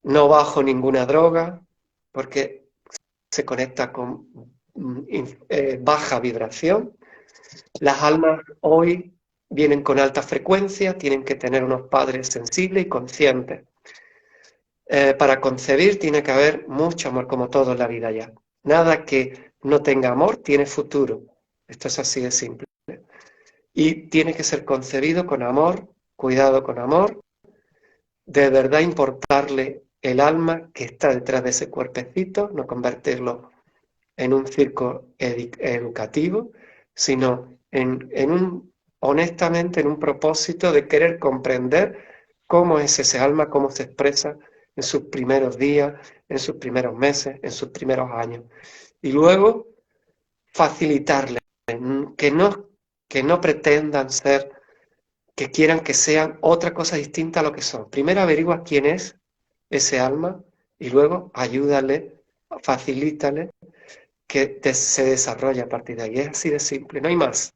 No bajo ninguna droga porque se conecta con baja vibración. Las almas hoy vienen con alta frecuencia, tienen que tener unos padres sensibles y conscientes. Para concebir tiene que haber mucho amor, como todo en la vida ya. Nada que no tenga amor tiene futuro. Esto es así de simple. Y tiene que ser concebido con amor, cuidado con amor, de verdad importarle el alma que está detrás de ese cuerpecito, no convertirlo en un circo educativo, sino honestamente en un propósito de querer comprender cómo es ese alma, cómo se expresa en sus primeros días, en sus primeros meses, en sus primeros años. Y luego facilitarle, que no pretendan ser, que quieran que sean otra cosa distinta a lo que son. Primero averigua quién es ese alma y luego ayúdale, facilítale que se desarrolle a partir de ahí. Es así de simple, no hay más.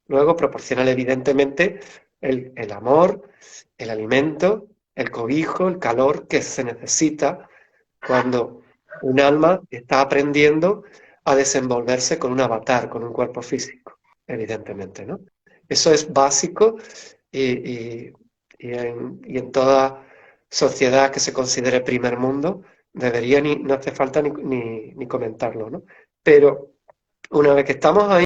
Luego proporcionale evidentemente el amor, el alimento, el cobijo, el calor que se necesita cuando un alma está aprendiendo a desenvolverse con un avatar, con un cuerpo físico, evidentemente, ¿no? Eso es básico y en toda sociedad que se considere primer mundo debería no hace falta ni comentarlo, ¿no? Pero una vez que estamos ahí,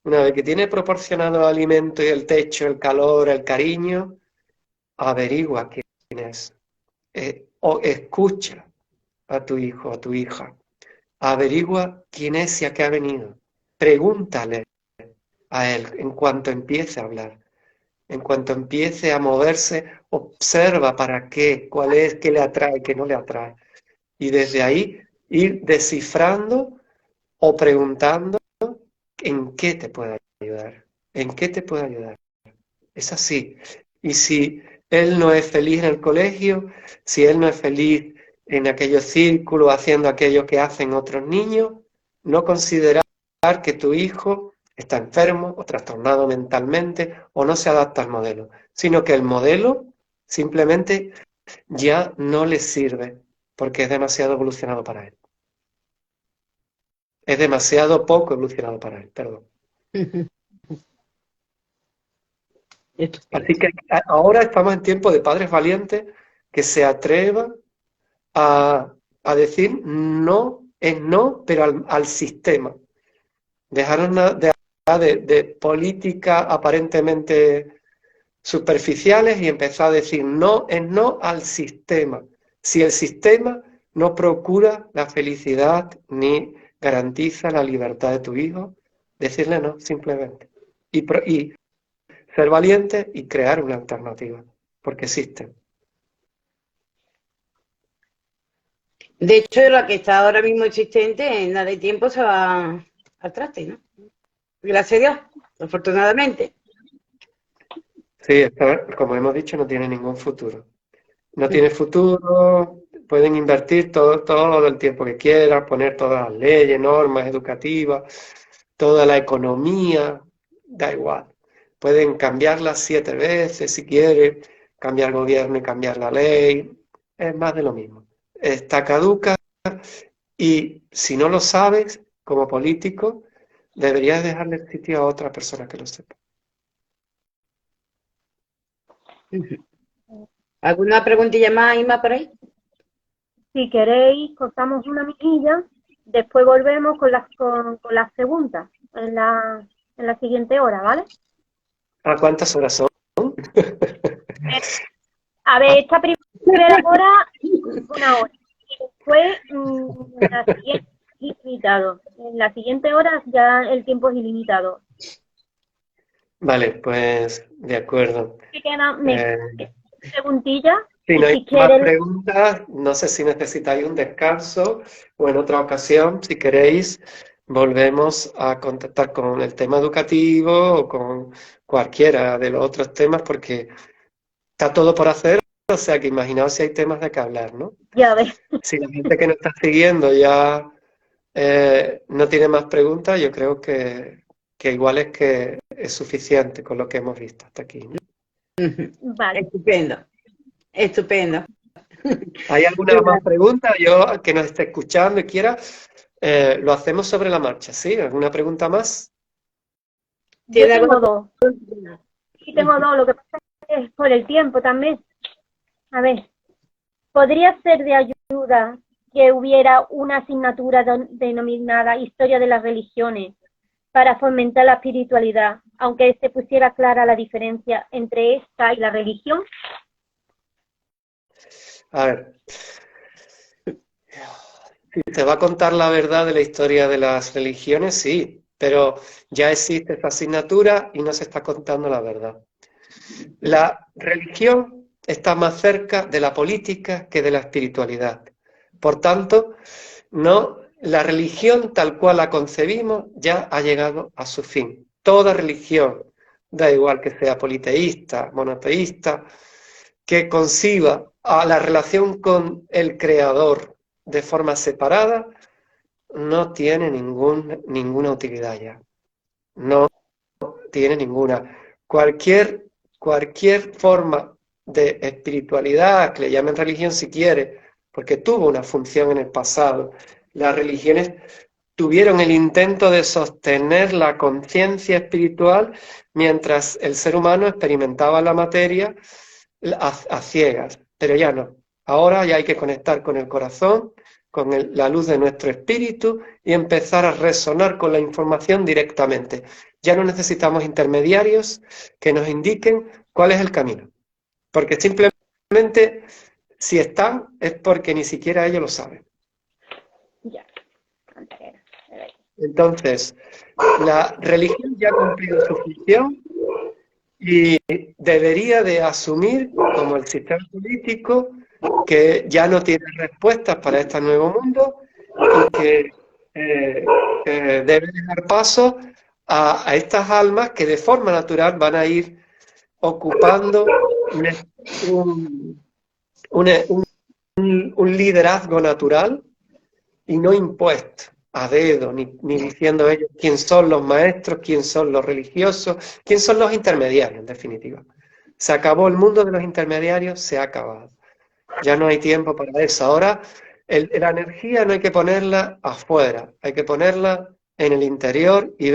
una vez que tiene proporcionado el alimento y el techo, el calor, el cariño, averigua quién es, o escucha a tu hijo, a tu hija, averigua quién es y a qué ha venido, pregúntale a él en cuanto empiece a hablar, en cuanto empiece a moverse, observa para qué, cuál es, qué le atrae, qué no le atrae, y desde ahí ir descifrando o preguntando en qué te puede ayudar, en qué te puede ayudar. Es así. Y si él no es feliz en el colegio, si él no es feliz en aquellos círculos haciendo aquello que hacen otros niños, no considerar que tu hijo está enfermo o trastornado mentalmente o no se adapta al modelo, sino que el modelo simplemente ya no le sirve porque es demasiado evolucionado para él. Es demasiado poco evolucionado para él, perdón. Así que ahora estamos en tiempo de padres valientes que se atrevan a decir no es no, pero al sistema. Dejaron de políticas aparentemente superficiales y empezar a decir no es no al sistema. Si el sistema no procura la felicidad ni garantiza la libertad de tu hijo, decirle no, simplemente. Y ser valiente y crear una alternativa, porque existen. De hecho, lo que está ahora mismo existente, en nada de tiempo se va al traste, ¿no? Gracias a Dios, afortunadamente. Sí, esto, como hemos dicho, no tiene ningún futuro. No tiene futuro, pueden invertir todo el tiempo que quieran, poner todas las leyes, normas educativas, toda la economía, da igual. Pueden cambiarla 7 veces si quieren, cambiar el gobierno y cambiar la ley, es más de lo mismo. Está caduca y si no lo sabes, como político, deberías dejarle el sitio a otra persona que lo sepa. ¿Alguna preguntilla más, Inma, por ahí? Si queréis, cortamos una mejilla, después volvemos con las preguntas en la siguiente hora, ¿vale? ¿A cuántas horas son? A ver, esta primera hora, 1 hora. Y después, la siguiente, ilimitado. En la siguiente hora ya el tiempo es ilimitado. Vale, pues de acuerdo. Preguntilla. Si no hay Si más quieren... preguntas, no sé si necesitáis un descanso o en otra ocasión, si queréis, volvemos a contactar con el tema educativo o con cualquiera de los otros temas, porque está todo por hacer, o sea que imaginaos si hay temas de que hablar, ¿no? Ya ves. Si la gente que nos está siguiendo ya no tiene más preguntas, yo creo que igual es que es suficiente con lo que hemos visto hasta aquí, ¿no? Vale. Estupendo, estupendo. ¿Hay alguna más pregunta? Yo que nos esté escuchando y quiera, lo hacemos sobre la marcha, ¿sí? ¿Alguna pregunta más? Yo tengo dos. Sí, tengo dos. Lo que pasa es por el tiempo también. A ver, ¿podría ser de ayuda que hubiera una asignatura denominada Historia de las Religiones para fomentar la espiritualidad, aunque se pusiera clara la diferencia entre esta y la religión? A ver, si te va a contar la verdad de la historia de las religiones, sí, pero ya existe esta asignatura y no se está contando la verdad. La religión está más cerca de la política que de la espiritualidad. Por tanto, no, la religión tal cual la concebimos ya ha llegado a su fin. Toda religión, da igual que sea politeísta, monoteísta, que conciba a la relación con el Creador de forma separada, no tiene ninguna utilidad ya. No tiene ninguna. Cualquier forma de espiritualidad, que le llamen religión si quiere, porque tuvo una función en el pasado. Las religiones tuvieron el intento de sostener la conciencia espiritual mientras el ser humano experimentaba la materia a ciegas, pero ya no. Ahora ya hay que conectar con el corazón, con la luz de nuestro espíritu y empezar a resonar con la información directamente. Ya no necesitamos intermediarios que nos indiquen cuál es el camino, porque simplemente si están es porque ni siquiera ellos lo saben. Ya. Entonces, la religión ya ha cumplido su función y debería de asumir, como el sistema político, que ya no tiene respuestas para este nuevo mundo y que debe dejar paso a estas almas que de forma natural van a ir ocupando un liderazgo natural y no impuesto a dedo, ni diciendo ellos quién son los maestros, quién son los religiosos, quién son los intermediarios, en definitiva. Se acabó el mundo de los intermediarios, se ha acabado. Ya no hay tiempo para eso. Ahora, la energía no hay que ponerla afuera, hay que ponerla en el interior y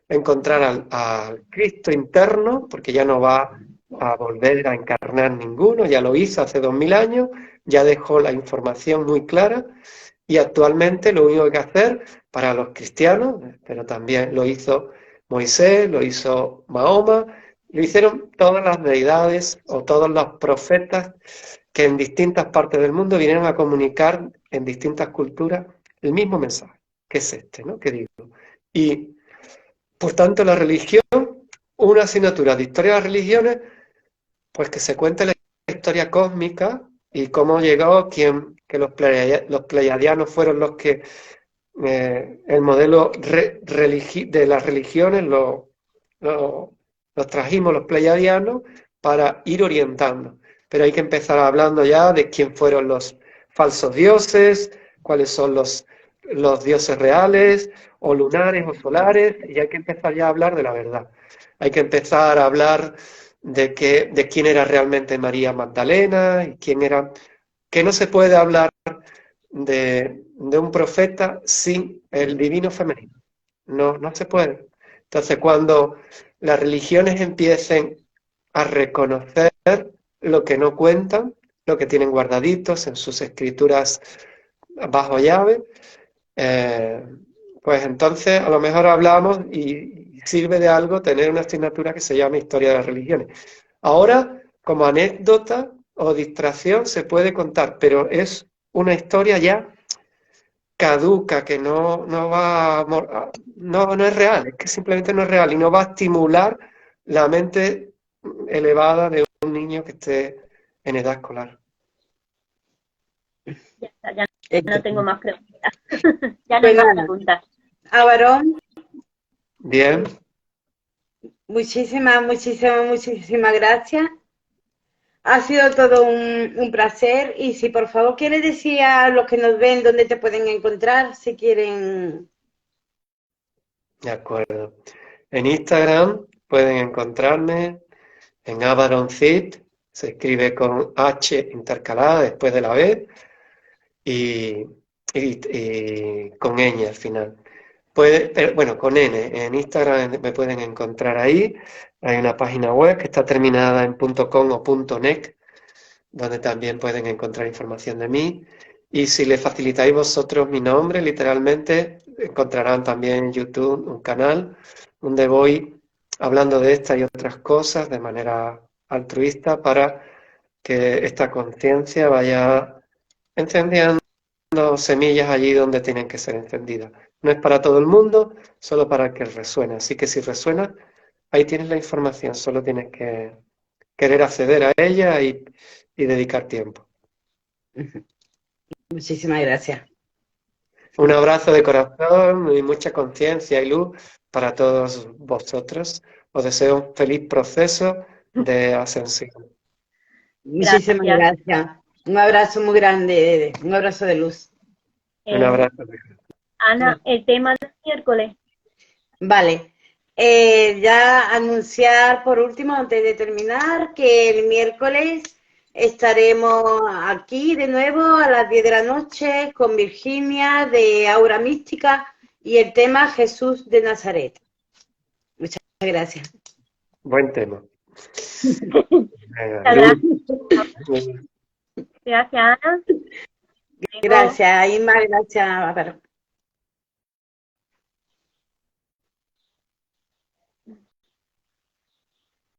encontrar al Cristo interno, porque ya no va a volver a encarnar ninguno, ya lo hizo hace 2000 años, ya dejó la información muy clara. Y actualmente lo único que hay que hacer para los cristianos, pero también lo hizo Moisés, lo hizo Mahoma, lo hicieron todas las deidades o todos los profetas que en distintas partes del mundo vinieron a comunicar en distintas culturas el mismo mensaje, que es este, ¿no? Que digo. Y por tanto la religión, una asignatura de historia de las religiones, pues que se cuente la historia cósmica y cómo llegó que los pleiadianos fueron los que el modelo de las religiones los trajimos los pleiadianos para ir orientando. Pero hay que empezar hablando ya de quién fueron los falsos dioses, cuáles son los dioses reales, o lunares o solares, y hay que empezar ya a hablar de la verdad. Hay que empezar a hablar de quién era realmente María Magdalena, y quién era... Que no se puede hablar de un profeta sin el divino femenino. No se puede. Entonces, cuando las religiones empiecen a reconocer lo que no cuentan, lo que tienen guardaditos en sus escrituras bajo llave, pues entonces a lo mejor hablamos y sirve de algo tener una asignatura que se llama Historia de las Religiones. Ahora, como anécdota o distracción se puede contar, pero es una historia ya caduca, que no es real, es que simplemente no es real y no va a estimular la mente elevada de un niño que esté en edad escolar. Ya está, ya no tengo más preguntas. Ya no hay más preguntas. Avarón. Bien. Muchísimas gracias. Ha sido todo un placer y si por favor quieres decir a los que nos ven dónde te pueden encontrar, si quieren. De acuerdo. En Instagram pueden encontrarme en Avaroncid, se escribe con H intercalada después de la B y con ñ al final. Bueno, con N. En Instagram me pueden encontrar ahí. Hay una página web que está terminada en .com o .net, donde también pueden encontrar información de mí. Y si le facilitáis vosotros mi nombre, literalmente, encontrarán también en YouTube un canal donde voy hablando de estas y otras cosas de manera altruista para que esta conciencia vaya encendiendo semillas allí donde tienen que ser encendidas. No es para todo el mundo, solo para el que resuena. Así que si resuena, ahí tienes la información, solo tienes que querer acceder a ella y dedicar tiempo. Muchísimas gracias. Un abrazo de corazón y mucha conciencia y luz para todos vosotros. Os deseo un feliz proceso de ascensión. Muchísimas Gracias. gracias. Un abrazo muy grande, un abrazo de luz. Un abrazo. Ana, el tema del miércoles. Vale. Ya anunciar por último, antes de terminar, que el miércoles estaremos aquí de nuevo a las 10 de la noche con Virginia de Aura Mística y el tema Jesús de Nazaret. Muchas gracias. Buen tema. Gracias. Gracias, Ana. Gracias, Inma, gracias.